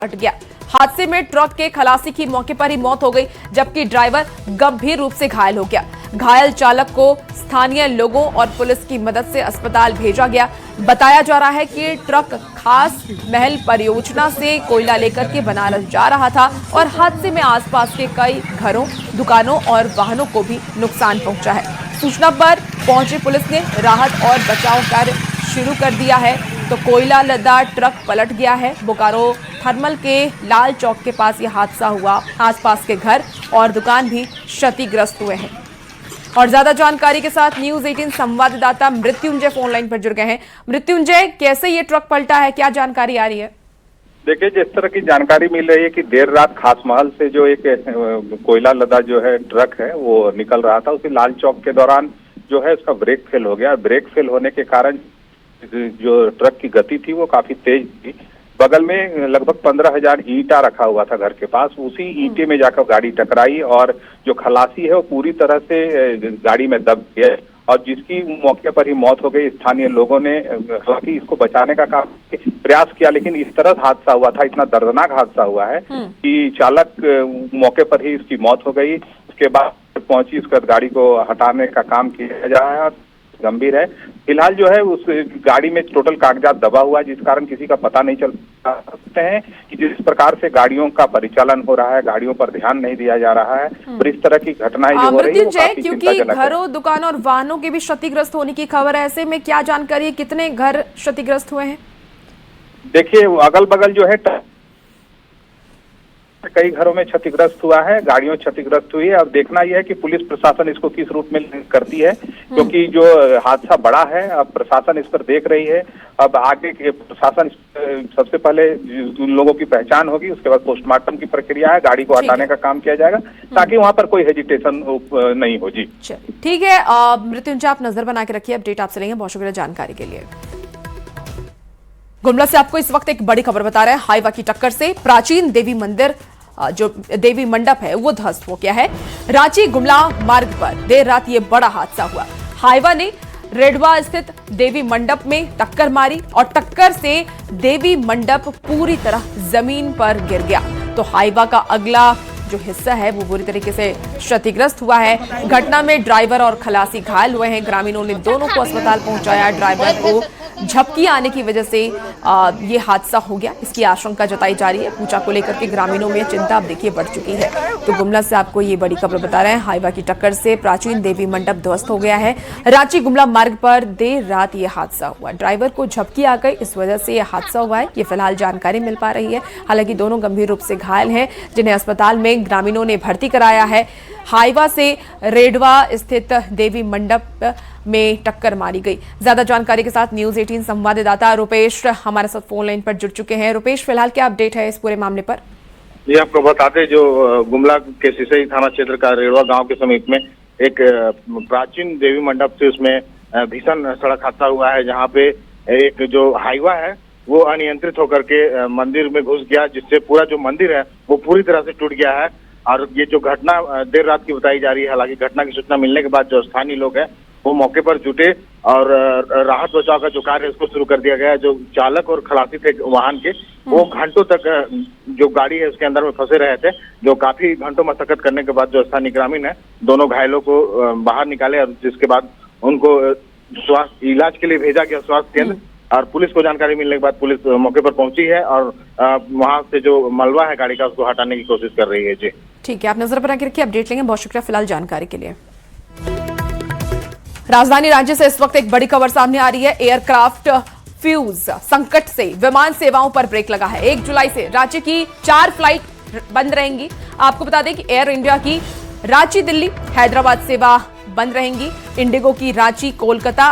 हट गया। हादसे में ट्रक के खलासी की मौके पर ही मौत हो गई, जबकि ड्राइवर गंभीर रूप से घायल हो गया। घायल चालक को स्थानीय लोगों और पुलिस की मदद से अस्पताल भेजा गया। बताया जा रहा है कि ट्रक खास महल परियोजना से कोयला लेकर के बनारस जा रहा था और हादसे में आसपास के कई घरों, दुकानों और वाहनों को भी नुकसान पहुंचा है। सूचना पर पहुंची पुलिस ने राहत और बचाव कार्य शुरू कर दिया है। तो कोयला लदा ट्रक पलट गया है। बोकारो थर्मल के लाल चौक के पास यह हादसा हुआ। आसपास के घर और दुकान भी क्षतिग्रस्त हुए हैं। और ज्यादा जानकारी के साथ न्यूज 18 संवाददाता मृत्युंजय फोन लाइन पर जुड़ गए हैं। मृत्युंजय, कैसे ये ट्रक पलटा है, क्या जानकारी आ रही है? देखिए, जिस तरह की जानकारी मिल रही है कि देर रात खास महल से जो एक कोयला लदा जो है ट्रक है वो निकल रहा था, उसी लाल चौक के दौरान जो है उसका ब्रेक फेल हो गया। ब्रेक फेल होने के कारण जो ट्रक की गति थी वो काफी तेज थी। बगल में लगभग 15,000 ईंटा रखा हुआ था घर के पास, उसी ईंटे में जाकर गाड़ी टकराई और जो खलासी है वो पूरी तरह से गाड़ी में दब गया और जिसकी मौके पर ही मौत हो गई। स्थानीय लोगों ने हालांकि इसको बचाने का काफी प्रयास किया, लेकिन इस तरह हादसा हुआ था, इतना दर्दनाक हादसा हुआ है कि चालक मौके पर ही इसकी मौत हो गई। उसके बाद पहुंची, उसके बाद गाड़ी को हटाने का काम किया जा रहा है और गंभीर है। फिलहाल जो है उस गाड़ी में टोटल कागजात दबा हुआ है, जिस कारण किसी का पता नहीं चल सकते हैं कि जिस प्रकार से गाड़ियों का परिचालन हो रहा है, गाड़ियों पर ध्यान नहीं दिया जा रहा है और इस तरह की घटनाएं जो हो रही है वो काफी चिंताजनक है। घरों, दुकानों और वाहनों के भी क्षतिग्रस्त होने की खबर है। ऐसे में क्या जानकारी है, कितने घर क्षतिग्रस्त हुए हैं? देखिए, अगल बगल जो है कई घरों में क्षतिग्रस्त हुआ है, गाड़ियों क्षतिग्रस्त हुई है। अब देखना यह है कि पुलिस प्रशासन इसको किस रूप में करती है, क्योंकि जो हादसा बड़ा है, अब प्रशासन इस पर देख रही है। अब आगे के प्रशासन सबसे पहले उन लोगों की पहचान होगी, उसके बाद पोस्टमार्टम की प्रक्रिया है, गाड़ी को हटाने का काम किया जाएगा ताकि वहां पर कोई हेजिटेशन नहीं हो। जी ठीक है मृत्युंजय, आप नजर बना के रखिए, अपडेट आपसे लेंगे। बहुत शुक्रिया जानकारी के लिए। गुमला से आपको इस वक्त एक बड़ी खबर बता रहे हैं। हाईवा की टक्कर से प्राचीन देवी मंदिर, जो देवी मंडप है, वो ध्वस्त हो गया है। रांची गुमला मार्ग पर देर रात ये बड़ा हादसा हुआ। हाईवा ने रेडवा स्थित देवी मंडप में टक्कर मारी और टक्कर से देवी मंडप पूरी तरह जमीन पर गिर गया। तो हाईवा का अगला जो हिस्सा है वो बुरी तरीके से क्षतिग्रस्त हुआ है। घटना में ड्राइवर और खलासी घायल हुए हैं। ग्रामीणों ने दोनों को अस्पताल पहुंचाया। ड्राइवर को झपकी आने की वजह से ये हादसा हो गया, इसकी आशंका जताई जा रही है। पूजा को लेकर के ग्रामीणों में चिंता अब देखिए बढ़ चुकी है। तो गुमला से आपको ये बड़ी खबर बता रहे हैं। हाईवा की टक्कर से प्राचीन देवी मंडप ध्वस्त हो गया है। रांची गुमला मार्ग पर देर रात ये हादसा हुआ। ड्राइवर को झपकी आ गई, इस वजह से यह हादसा हुआ है। ये फिलहाल जानकारी मिल पा रही है। हालांकि दोनों गंभीर रूप से घायल हैं, जिन्हें अस्पताल में ग्रामीणों ने भर्ती कराया है। हाईवा से रेडवा स्थित देवी मंडप में टक्कर मारी गई। ज्यादा जानकारी के साथ न्यूज 18 संवाददाता रुपेश हमारे साथ फोन लाइन पर जुड़ चुके हैं। रुपेश, फिलहाल क्या अपडेट है इस पूरे मामले पर? ये आपको बताते, जो गुमला के सिसई थाना क्षेत्र का रेडवा गांव के समीप में एक प्राचीन देवी मंडप से उसमें भीषण सड़क हादसा हुआ है, जहां पे एक जो हाईवा है वो अनियंत्रित होकर के मंदिर में घुस गया, जिससे पूरा जो मंदिर है वो पूरी तरह से टूट गया है। और ये जो घटना देर रात की बताई जा रही है। हालांकि घटना की सूचना मिलने के बाद जो स्थानीय लोग हैं वो मौके पर जुटे और राहत बचाव का जो कार्य है उसको शुरू कर दिया गया। जो चालक और खलासी थे वाहन के, वो घंटों तक जो गाड़ी है उसके अंदर में फंसे रहे थे। जो काफी घंटों मशक्कत करने के बाद जो स्थानीय ग्रामीण है दोनों घायलों को बाहर निकाले और जिसके बाद उनको स्वास्थ्य इलाज के लिए भेजा गया स्वास्थ्य केंद्र। और पुलिस को जानकारी मिलने के बाद पुलिस मौके पर पहुंची है और वहां से जो मलबा है गाड़ी का उसको हटाने की कोशिश कर रही है। जी ठीक है, आप नजर बना के रखिए, अपडेट लेंगे। बहुत शुक्रिया फिलहाल जानकारी के लिए। राजधानी रांची से इस वक्त एक बड़ी खबर सामने आ रही है। एयरक्राफ्ट फ्यूज संकट से विमान सेवाओं पर ब्रेक लगा है। 1 जुलाई से रांची की 4 फ्लाइट बंद रहेंगी। आपको बता दें कि एयर इंडिया की रांची दिल्ली हैदराबाद सेवा बंद रहेंगी। इंडिगो की रांची कोलकाता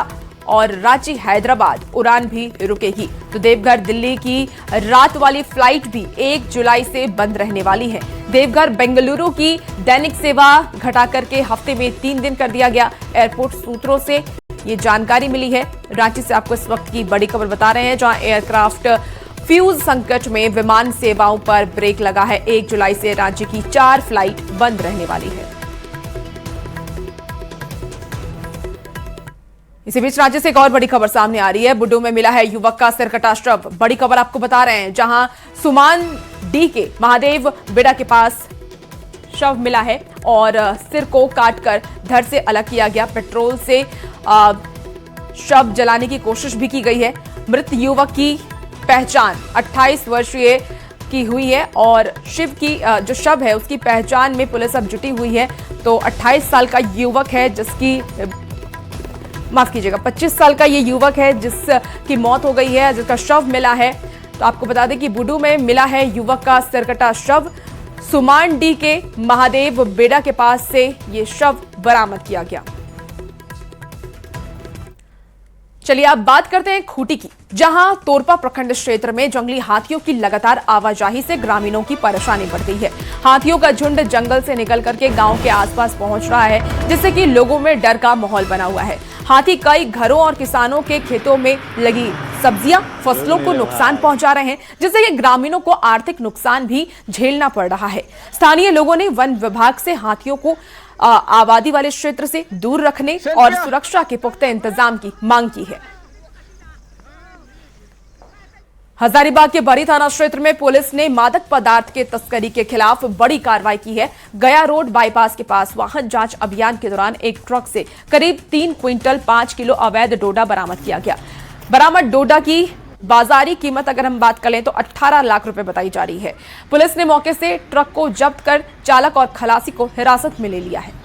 और रांची हैदराबाद उड़ान भी रुकेगी। तो देवघर दिल्ली की रात वाली फ्लाइट भी 1 जुलाई से बंद रहने वाली है। देवघर बेंगलुरु की दैनिक सेवा घटा करके हफ्ते में 3 दिन कर दिया गया। एयरपोर्ट सूत्रों से ये जानकारी मिली है। रांची से आपको इस वक्त की बड़ी खबर बता रहे हैं, जहां एयरक्राफ्ट फ्यूज संकट में विमान सेवाओं पर ब्रेक लगा है। 1 जुलाई से रांची की 4 फ्लाइट बंद रहने वाली है। इसी बीच राज्य से एक और बड़ी खबर सामने आ रही है। बुड्डू में मिला है युवक का सिरकटा शव। बड़ी खबर आपको बता रहे हैं, जहां सुमान डी के महादेव बेड़ा के पास शव मिला है और सिर को काटकर धड़ से अलग किया गया। पेट्रोल से शव जलाने की कोशिश भी की गई है। मृत युवक की पहचान 28 वर्षीय की हुई है और शिव की जो शव है उसकी पहचान में पुलिस अब जुटी हुई है। तो 28 साल का युवक है जिसकी माफ कीजिएगा 25 साल का ये युवक है जिसकी मौत हो गई है, जिसका शव मिला है। तो आपको बता दें कि बुड्डू में मिला है युवक का सिरकटा शव। सुमान डी के महादेव बेड़ा के पास से ये शव बरामद किया गया। चलिए अब बात करते हैं खूंटी की, जहां तोरपा प्रखंड क्षेत्र में जंगली हाथियों की लगातार आवाजाही से ग्रामीणों की परेशानी बढ़ गई है। हाथियों का झुंड जंगल से निकल करके गांव के आसपास पहुंच रहा है, जिससे कि लोगों में डर का माहौल बना हुआ है। हाथी कई घरों और किसानों के खेतों में लगी सब्जियां, फसलों को नुकसान पहुंचा रहे हैं, जिससे कि ग्रामीणों को आर्थिक नुकसान भी झेलना पड़ रहा है। स्थानीय लोगों ने वन विभाग से हाथियों को आबादी वाले क्षेत्र से दूर रखने और सुरक्षा के पुख्ता इंतजाम की मांग की है। हजारीबाग के बरी थाना क्षेत्र में पुलिस ने मादक पदार्थ के तस्करी के खिलाफ बड़ी कार्रवाई की है। गया रोड बाईपास के पास वाहन जांच अभियान के दौरान एक ट्रक से करीब 3 क्विंटल 5 किलो अवैध डोडा बरामद किया गया। बरामद डोडा की बाजारी कीमत अगर हम बात करें तो 18 लाख रुपए बताई जा रही है। पुलिस ने मौके से ट्रक को जब्त कर चालक और खलासी को हिरासत में ले लिया है।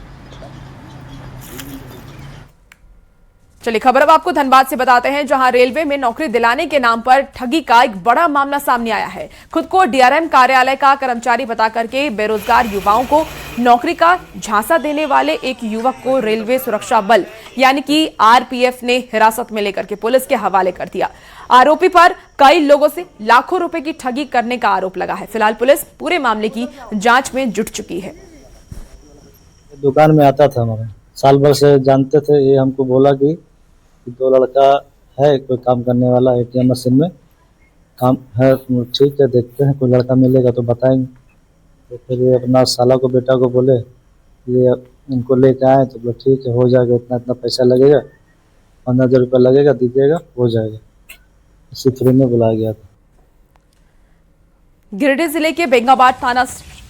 चलिए खबर अब आपको धनबाद से बताते हैं, जहां रेलवे में नौकरी दिलाने के नाम पर ठगी का एक बड़ा मामला सामने आया है। खुद को डीआरएम कार्यालय का कर्मचारी बता करके बेरोजगार युवाओं को नौकरी का झांसा देने वाले एक युवक को रेलवे सुरक्षा बल यानी कि आरपीएफ ने हिरासत में लेकर के पुलिस के हवाले कर दिया। आरोपी पर कई लोगों से लाखों रुपए की ठगी करने का आरोप लगा है। फिलहाल पुलिस पूरे मामले की जांच में जुट चुकी है। दुकान में आता था, हमारे साल भर से जानते थे। ये हमको बोला कि 2 लड़का है कोई काम करने वाला एटीएम मशीन में काम है, ठीक है देखते हैं कोई लड़का मिलेगा तो बताएंगे। तो फिर ये अपना साला को बेटा को बोले ये इनको लेके आए तो बोले ठीक है हो जाएगा, इतना इतना पैसा लगेगा, 15,000 रुपया लगेगा, दीजिएगा हो जाएगा। इसी फ्री में बुलाया गया था। गिरिडीह जिले के बेंगाबाद थाना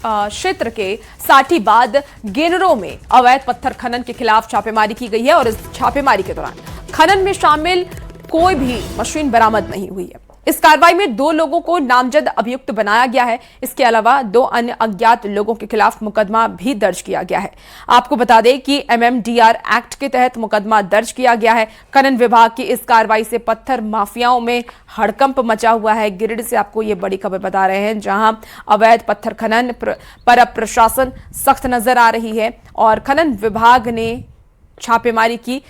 क्षेत्र के साठीबाद गेनरों में अवैध पत्थर खनन के खिलाफ छापेमारी की गई है और इस छापेमारी के दौरान खनन में शामिल कोई भी मशीन बरामद नहीं हुई है। इस कार्रवाई में 2 लोगों को नामजद अभियुक्त बनाया गया है। इसके अलावा 2 अन्य अज्ञात लोगों के खिलाफ मुकदमा भी दर्ज किया गया है। आपको बता दें कि एमएमडीआर एक्ट के तहत मुकदमा दर्ज किया गया है। खनन विभाग की इस कार्रवाई से पत्थर माफियाओं में हड़कंप मचा हुआ है। गिरिडीह से आपको ये बड़ी खबर बता रहे हैं, जहां अवैध पत्थर खनन पर अब प्रशासन सख्त नजर आ रही है और खनन विभाग ने छापेमारी की।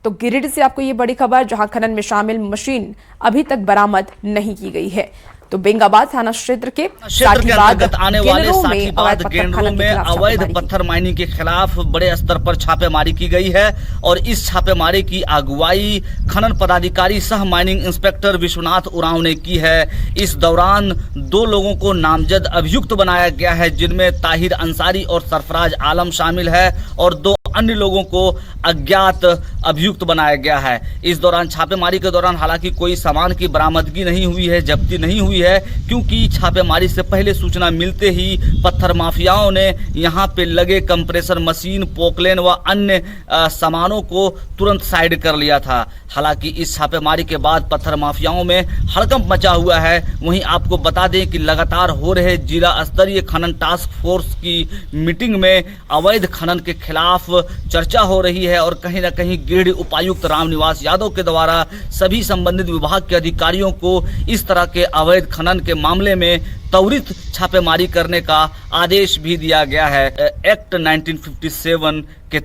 तो गिरिडीह से आपको ये बड़ी खबर, जहां खनन में शामिल मशीन अभी तक बरामद नहीं की गई है। तो बेंगाबाद थाना क्षेत्र के अंतर्गत आने वाले साठीबाद गेनरों में अवैध पत्थर माइनिंग के खिलाफ बड़े स्तर पर छापेमारी की गई है और इस छापेमारी की अगुवाई खनन पदाधिकारी सह माइनिंग इंस्पेक्टर विश्वनाथ उरांव ने की है। इस दौरान 2 लोगों को नामजद अभियुक्त बनाया गया है, जिनमें ताहिर अंसारी और सरफराज आलम शामिल है और 2 अन्य लोगों को अज्ञात अभियुक्त बनाया गया है। इस दौरान छापेमारी के दौरान हालांकि कोई सामान की बरामदगी नहीं हुई है, जब्ती नहीं हुई है, क्योंकि छापेमारी से पहले सूचना मिलते ही पत्थर माफियाओं ने यहां पे लगे कंप्रेसर मशीन, पोकलेन व अन्य सामानों को तुरंत साइड कर लिया था। हालांकि इस छापेमारी के बाद पत्थर माफियाओं में हड़कंप मचा हुआ है। वहीं आपको बता दें कि लगातार हो रहे जिला स्तरीय खनन टास्क फोर्स की मीटिंग में अवैध खनन के खिलाफ चर्चा हो रही है और कहीं न कहीं गिरिडीह उपायुक्त रामनिवास यादव के द्वारा सभी संबंधित विभाग के अधिकारियों को इस तरह के अवैध खनन के मामले में त्वरित छापेमारी करने का आदेश भी दिया गया है। एक्ट 1957 के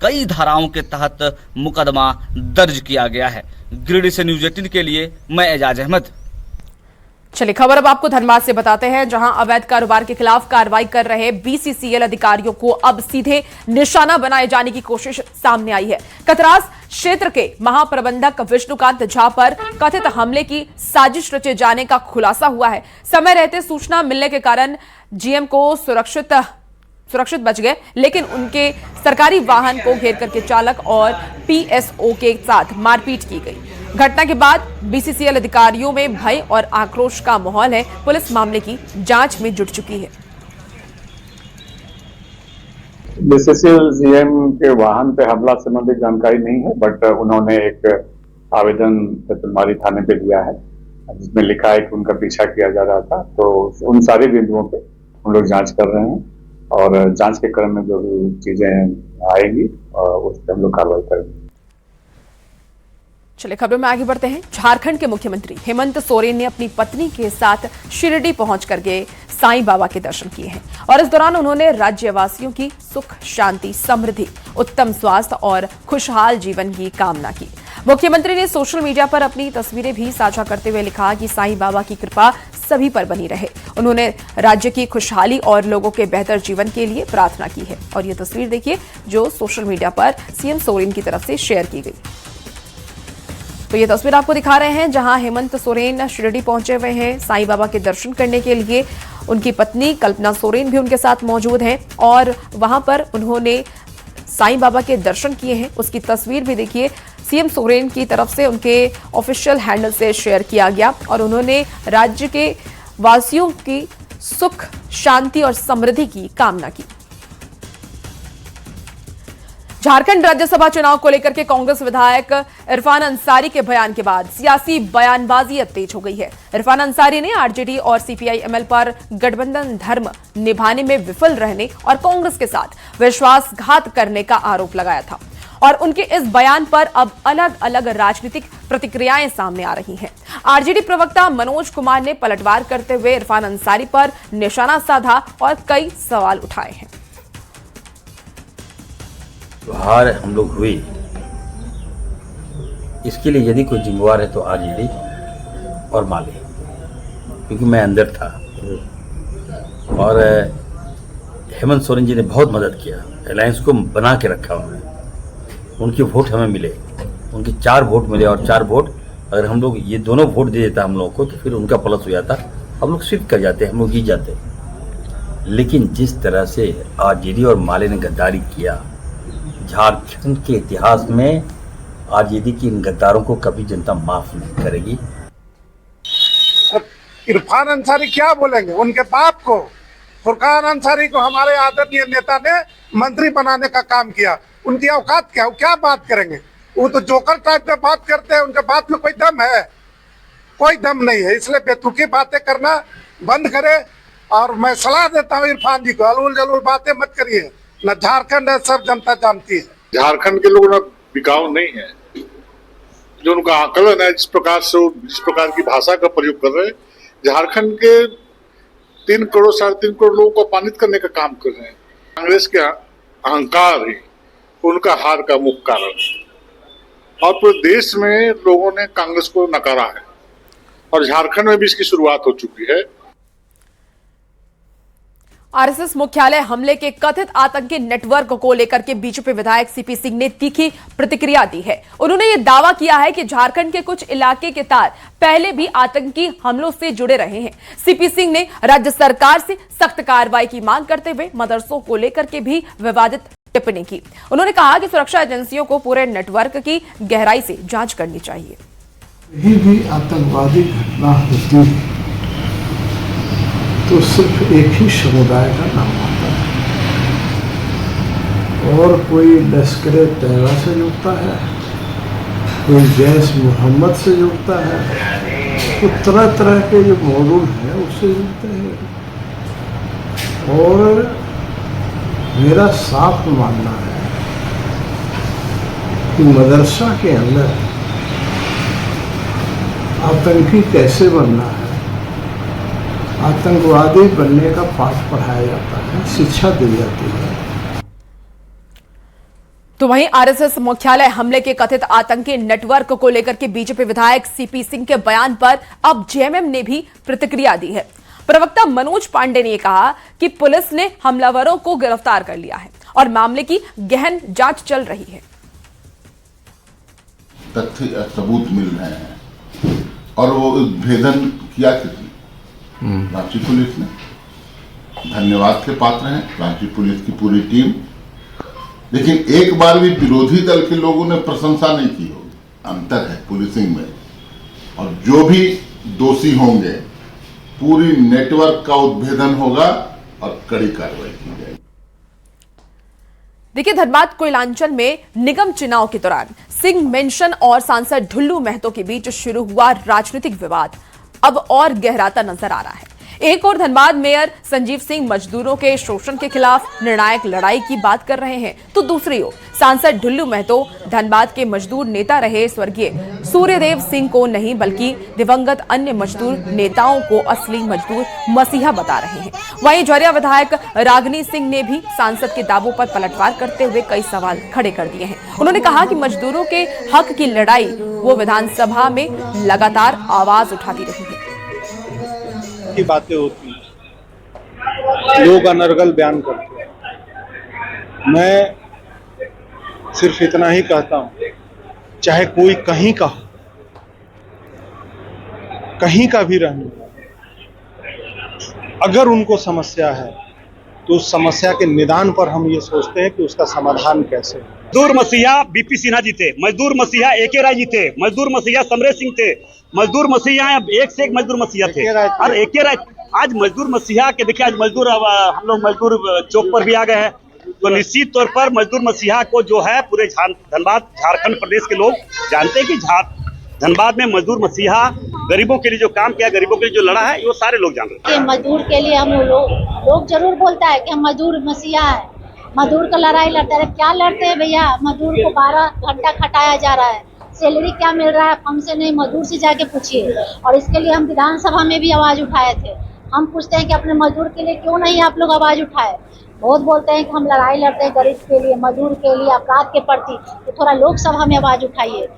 कई धाराओं के तहत मुकदमा दर्ज किया गया है। गिरिडीह से न्यूज़ 18 के लिए मैं एजाज अहमद। चलिए खबर अब आपको धनबाद से बताते हैं, जहां अवैध कारोबार के खिलाफ कार्रवाई कर रहे बीसीसीएल अधिकारियों को अब सीधे निशाना बनाए जाने की कोशिश सामने आई है। कतरास क्षेत्र के महाप्रबंधक विष्णुकांत झा पर कथित हमले की साजिश रचे जाने का खुलासा हुआ है। समय रहते सूचना मिलने के कारण जीएम को सुरक्षित सुरक्षित बच गए, लेकिन उनके सरकारी वाहन को घेर करके चालक और पीएसओ के साथ मारपीट की गई। घटना के बाद बीसीसीएल अधिकारियों में भय और आक्रोश का माहौल है। पुलिस मामले की जांच में जुट चुकी है। बीसीसीएल जीएम के वाहन पे हमला संबंधी जानकारी नहीं है, बट उन्होंने एक आवेदन चतुरमारी थाने पे दिया है जिसमें लिखा है कि उनका पीछा किया जा रहा था। तो उन सारे बिंदुओं पे हम लोग जांच कर रहे हैं और जांच के क्रम में जो भी चीजें आएंगी उस पर हम लोग कार्रवाई करेंगे। चलिए खबरों में आगे बढ़ते हैं। झारखंड के मुख्यमंत्री हेमंत सोरेन ने अपनी पत्नी के साथ शिरडी पहुंच करके साईं बाबा के दर्शन किए हैं और इस दौरान उन्होंने राज्यवासियों की सुख, शांति, समृद्धि, उत्तम स्वास्थ्य और खुशहाल जीवन की कामना की। मुख्यमंत्री ने सोशल मीडिया पर अपनी तस्वीरें भी साझा करते हुए लिखा कि साईं बाबा की कृपा सभी पर बनी रहे। उन्होंने राज्य की खुशहाली और लोगों के बेहतर जीवन के लिए प्रार्थना की है और ये तस्वीर देखिए जो सोशल मीडिया पर सीएम सोरेन की तरफ से शेयर की गई। तो ये तस्वीर आपको दिखा रहे हैं जहां हेमंत सोरेन शिरडी पहुंचे हुए हैं साईं बाबा के दर्शन करने के लिए। उनकी पत्नी कल्पना सोरेन भी उनके साथ मौजूद हैं और वहां पर उन्होंने साईं बाबा के दर्शन किए हैं। उसकी तस्वीर भी देखिए सीएम सोरेन की तरफ से उनके ऑफिशियल हैंडल से शेयर किया गया और उन्होंने राज्य के वासियों की सुख, शांति और समृद्धि की कामना की। झारखंड राज्यसभा चुनाव को लेकर के कांग्रेस विधायक इरफान अंसारी के बयान के बाद सियासी बयानबाजी अब तेज हो गई है। इरफान अंसारी ने आरजेडी और सीपीआई-एमएल पर गठबंधन धर्म निभाने में विफल रहने और कांग्रेस के साथ विश्वासघात करने का आरोप लगाया था और उनके इस बयान पर अब अलग अलग राजनीतिक प्रतिक्रियाएं सामने आ रही हैं। आरजेडी प्रवक्ता मनोज कुमार ने पलटवार करते हुए इरफान अंसारी पर निशाना साधा और कई सवाल उठाए हैं। हार हम लोग हुई, इसके लिए यदि कोई जिम्मेवार है तो आरजेडी और माले, क्योंकि मैं अंदर था और हेमंत सोरेन जी ने बहुत मदद किया, अलायंस को बना के रखा उन्होंने। उनके वोट हमें मिले, उनके 4 वोट मिले और 4 वोट अगर हम लोग ये दोनों वोट दे देता हम लोगों को तो फिर उनका प्लस हो जाता, हम लोग स्वीप कर जाते, हम लोग जीत जाते। लेकिन जिस तरह से आरजेडी और माले ने गद्दारी किया, झारखंड के इतिहास में आरजेडी की इन गद्दारों को कभी जनता माफ नहीं करेगी। इरफान अंसारी क्या बोलेंगे? उनके बाप को, फुरकान अंसारी को हमारे आदरणीय नेता ने मंत्री बनाने का काम किया। उनकी औकात क्या, वो क्या बात करेंगे? वो तो जोकर टाइप में बात करते हैं, उनके बात में कोई दम है? कोई दम नहीं है। इसलिए बेतुकी बातें करना बंद करे और मैं सलाह देता हूँ इरफान जी को, अलूल जलूल बातें मत करिए। न झारखंड है, सब जनता जानती है। झारखंड के लोग ना बिकाऊ नहीं है, जो उनका आकलन है, जिस प्रकार की भाषा का प्रयोग कर रहे हैं, झारखंड के 3 करोड़ 3.5 करोड़ लोगों को अपमानित करने का काम कर रहे हैं। कांग्रेस के अहंकार ही उनका हार का मुख्य कारण और पूरे देश में लोगों ने कांग्रेस को नकारा है और झारखंड में भी इसकी शुरुआत हो चुकी है। आरएसएस मुख्यालय हमले के कथित आतंकी नेटवर्क को लेकर के बीजेपी विधायक सीपी सिंह ने तीखी प्रतिक्रिया दी है। उन्होंने यह दावा किया है कि झारखंड के कुछ इलाके के तार पहले भी आतंकी हमलों से जुड़े रहे हैं। सीपी सिंह ने राज्य सरकार से सख्त कार्रवाई की मांग करते हुए मदरसों को लेकर के भी विवादित टिप्पणी की। उन्होंने कहा कि सुरक्षा एजेंसियों को पूरे नेटवर्क की गहराई से जांच करनी चाहिए। भी आतंकवादी घटना होती है तो सिर्फ एक ही समुदाय का नाम आता है और कोई लश्कर तैयबा से जुड़ता है, कोई जैश मोहम्मद से जुड़ता है, तो तरह तरह के जो मॉडल हैं उससे जुड़ते हैं। और मेरा साफ मानना है कि मदरसा के अंदर आतंकी कैसे बनना है, आतंकवादी बनने का पाठ पढ़ाया जाता है, शिक्षा दी जाती है। तो वहीं आरएसएस मुख्यालय हमले के कथित आतंकी नेटवर्क को लेकर के बीजेपी विधायक सीपी सिंह के बयान पर अब जेएमएम ने भी प्रतिक्रिया दी है। प्रवक्ता मनोज पांडे ने कहा कि पुलिस ने हमलावरों को गिरफ्तार कर लिया है और मामले की गहन जांच चल रही है। तथ्य सबूत मिल रहे हैं और वो भेदन किया किसने? रांची पुलिस ने। धन्यवाद के पात्र हैं रांची पुलिस की पूरी टीम। लेकिन एक बार भी विरोधी दल के लोगों ने प्रशंसा नहीं की होगी। अंतर है पुलिसिंग में, और जो भी दोषी होंगे पूरी नेटवर्क का उद्भेदन होगा और कड़ी कार्रवाई की जाएगी। देखिए, धनबाद कोयलांचल में निगम चुनाव के दौरान सिंह मेंशन और सांसद ढुल्लू महतो के बीच शुरू हुआ राजनीतिक विवाद अब और गहराता नजर आ रहा है। एक और धनबाद मेयर संजीव सिंह मजदूरों के शोषण के खिलाफ निर्णायक लड़ाई की बात कर रहे हैं, तो दूसरी ओर सांसद ढुल्लू महतो धनबाद के मजदूर नेता रहे स्वर्गीय सूर्यदेव सिंह को नहीं बल्कि दिवंगत अन्य मजदूर नेताओं को असली मजदूर मसीहा बता रहे हैं। वहीं ज्वारिया विधायक रागिनी सिंह ने भी सांसद के दावों पर पलटवार करते हुए कई सवाल खड़े कर दिए हैं। उन्होंने कहा कि मजदूरों के हक की लड़ाई वो विधानसभा में लगातार आवाज उठाती रही है। की बातें होती हैं, लोग अनर्गल बयान करते हैं। मैं सिर्फ इतना ही कहता हूं, चाहे कोई कहीं का हो, कहीं का भी रहने वाला, अगर उनको समस्या है तो उस समस्या के निदान पर हम ये सोचते हैं कि उसका समाधान कैसे। मजदूर मसीहा बीपी सिन्हा जी थे, मजदूर मसीहा AK राय जी थे, मजदूर मसीहा समरेश सिंह थे, मजदूर मसीहा एक से एक मजदूर मसीहा थे और AK राय। आज मजदूर मसीहा के देखिए, आज मजदूर हम लोग मजदूर चौक पर भी आ गए हैं, तो निश्चित तौर पर मजदूर मसीहा को जो है पूरे धनबाद झारखंड प्रदेश के लोग जानते हैं कि धनबाद में मजदूर मसीहा गरीबों के लिए जो काम किया, गरीबों के लिए जो लड़ा है, वो सारे लोग जान रहे हैं। मजदूर के लिए हम लोग जरूर बोलता है कि हम मजदूर मसीहा है, मजदूर का लड़ाई लड़ते हैं। क्या लड़ते हैं भैया? मजदूर को 12 घंटा खटाया जा रहा है, सैलरी क्या मिल रहा है हमसे नहीं, मजदूर से जाके पूछिए। और इसके लिए हम विधानसभा में भी आवाज उठाए थे। हम पूछते हैं कि अपने मजदूर के लिए क्यों नहीं आप लोग आवाज उठाए। बहुत बोलते हैं कि हम लड़ाई लड़ते हैं गरीब के लिए, मजदूर के लिए, अपराध के प्रति, तो थोड़ा लोकसभा में आवाज उठाइए।